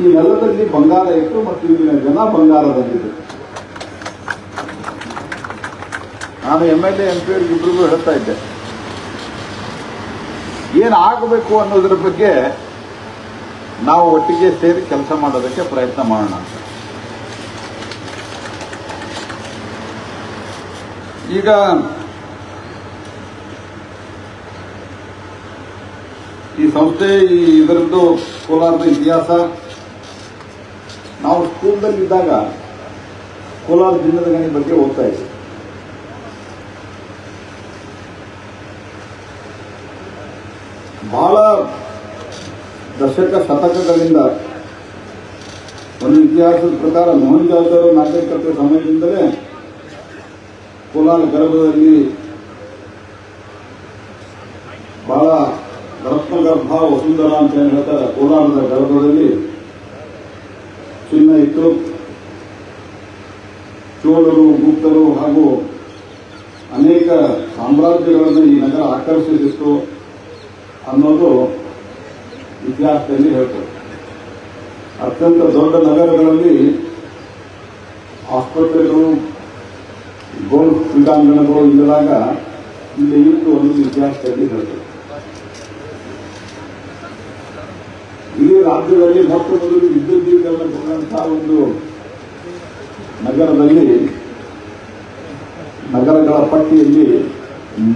ಈ ನೆಲದಲ್ಲಿ ಬಂಗಾರ ಇತ್ತು ಮತ್ತು ಇಲ್ಲಿನ ಜನ ಬಂಗಾರದಲ್ಲಿದೆ. ನಾನು MLA MP ಇಬ್ಬರಿಗೂ ಹೇಳ್ತಾ ಇದ್ದೆ, ಏನಾಗಬೇಕು ಅನ್ನೋದ್ರ ಬಗ್ಗೆ ನಾವು ಒಟ್ಟಿಗೆ ಸೇರಿ ಕೆಲಸ ಮಾಡೋದಕ್ಕೆ ಪ್ರಯತ್ನ ಮಾಡೋಣ ಅಂತ. ಈಗ ಈ ಸಂಸ್ಥೆ ಇದರದ್ದು ಕೋಲಾರದ ಇತಿಹಾಸ, ನಾವು ಸ್ಕೂಲ್ದಲ್ಲಿದ್ದಾಗ ಕೋಲಾರ ಚಿನ್ನದ ಗಣಿ ಬಗ್ಗೆ ಓದ್ತಾ ಇದ್ವಿ. ಬಹಳ ಶತಕಗಳಿಂದ ಒಂದು ಇತಿಹಾಸದ ಪ್ರಕಾರ ಮೊಹಂಜಾದಾರೋ ನಾಗರಿಕತೆ ಸಮಯದಿಂದಲೇ ಕೋಲಾರ ಗರ್ಭದಲ್ಲಿ ಬಹಳ ರತ್ನಗರ್ಭ ವಸುಂಧರ ಅಂತ ಏನು ಹೇಳ್ತಾರೆ, ಕೋಲಾರದ ಗರ್ಭದಲ್ಲಿ ಚಿನ್ನ ಇತ್ತು. ಚೋಳರು, ಗುಪ್ತರು ಹಾಗೂ ಅನೇಕ ಸಾಮ್ರಾಜ್ಯಗಳನ್ನು ಈ ನಗರ ಆಕರ್ಷಿಸಿತ್ತು ಅನ್ನೋದು ಇತಿಹಾಸದಲ್ಲಿ ಹೇಳ್ತಾರೆ. ಅತ್ಯಂತ ದೊಡ್ಡ ನಗರಗಳಲ್ಲಿ ಆಸ್ಪತ್ರೆಗಳು, ಗೋಲ್ಫ್ ಕ್ರೀಡಾಂಗಣಗಳು ಇಲ್ಲದಾಗ ಇಲ್ಲಿ ಇತ್ತು ಅನ್ನೋದು ಇತಿಹಾಸದಲ್ಲಿ ಹೇಳ್ತಾರೆ. ಇಡೀ ರಾಜ್ಯದಲ್ಲಿ ಮೊಟ್ಟ ಮೊದಲು ವಿದ್ಯುದ್ದೀಕರಣಗೊಂಡಂತಹ ಒಂದು ನಗರದಲ್ಲಿ ನಗರಗಳ ಪಟ್ಟಿಯಲ್ಲಿ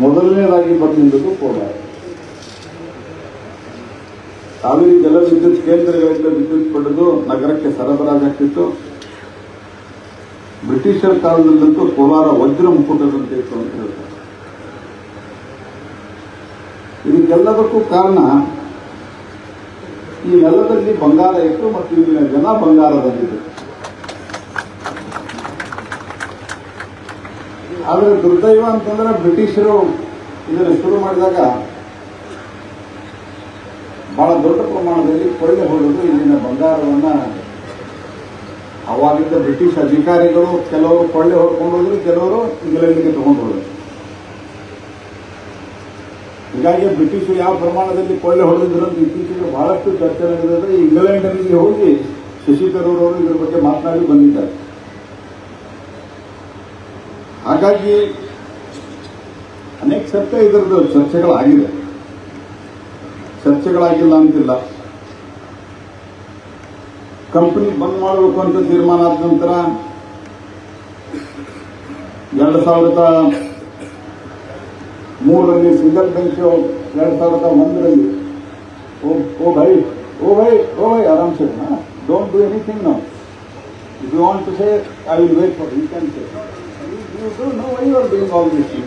ಮೊದಲನೇದಾಗಿ ಬಂದಿರುವುದು ಕೋಲಾರ. ಕಾವೇರಿ ಜಲ ವಿದ್ಯುತ್ ಕೇಂದ್ರಗಳಿಂದ ವಿದ್ಯುತ್ ಪಡೆದು ನಗರಕ್ಕೆ ಸರಬರಾಜಾಗ್ತಿತ್ತು. ಬ್ರಿಟಿಷರ ಕಾಲದಲ್ಲಂತೂ ಕೋಲಾರ ವಜ್ರ ಮುಕುಟದಂತೆ ಇತ್ತು ಅಂತ ಹೇಳ್ತಾರೆ. ಇದಕ್ಕೆಲ್ಲದಕ್ಕೂ ಕಾರಣ ಈ ನೆಲದಲ್ಲಿ ಬಂಗಾರ ಇತ್ತು ಮತ್ತು ಇಲ್ಲಿನ ಜನ ಬಂಗಾರದಲ್ಲಿದೆ. ಆದರೆ ದುರ್ದೈವ ಅಂತಂದ್ರೆ ಬ್ರಿಟಿಷರು ಇದನ್ನು ಶುರು ಮಾಡಿದಾಗ ಬಹಳ ದೊಡ್ಡ ಪ್ರಮಾಣದಲ್ಲಿ ಕೊಳ್ಳೆ ಹೊಡೆದು ಇಲ್ಲಿನ ಬಂಗಾರವನ್ನ ಅವಾಗಿದ್ದ ಬ್ರಿಟಿಷ್ ಅಧಿಕಾರಿಗಳು ಕೆಲವರು ಕೊಳ್ಳೆ ಹೊಡ್ಕೊಂಡು ಹೋದ್ರು, ಕೆಲವರು ಇಂಗ್ಲೆಂಡ್ಗೆ ತಗೊಂಡು ಹೋದ್ರು. ಹೀಗಾಗಿ ಬ್ರಿಟಿಷರು ಯಾವ ಪ್ರಮಾಣದಲ್ಲಿ ಕೊಳ್ಳೆ ಹೊಡೆದಿದ್ರು ಅಂತ ಇತ್ತೀಚೆಗೆ ಬಹಳಷ್ಟು ಚರ್ಚೆ ನಡೆದಿದೆ. ಇಂಗ್ಲೆಂಡ್ನಲ್ಲಿ ಹೋಗಿ ಶಶಿ ತರೂರ್ ಅವರು ಇದರ ಬಗ್ಗೆ ಮಾತನಾಡಿ ಬಂದಿದ್ದಾರೆ. ಹಾಗಾಗಿ ಅನೇಕ ಸರ್ತೆ ಇದರದ್ದು ಚರ್ಚೆಗಳಾಗಿದೆ, ಚರ್ಚೆಗಳಾಗಿಲ್ಲ ಅಂತಿಲ್ಲ. ಕಂಪನಿ ಬಂದ್ ಮಾಡಬೇಕು ಅಂತ ತೀರ್ಮಾನ ಆದ ನಂತರ 2003ರಲ್ಲಿ ಸಿಂಗಲ್ ಬೆಂಚ್, 2001ರಲ್ಲಿ ಓ ಭೈ ಆರಾಮ್ ಸೆ, don't do anything now. If you want to say I will wait for you can say. You don't know why you are doing all this thing.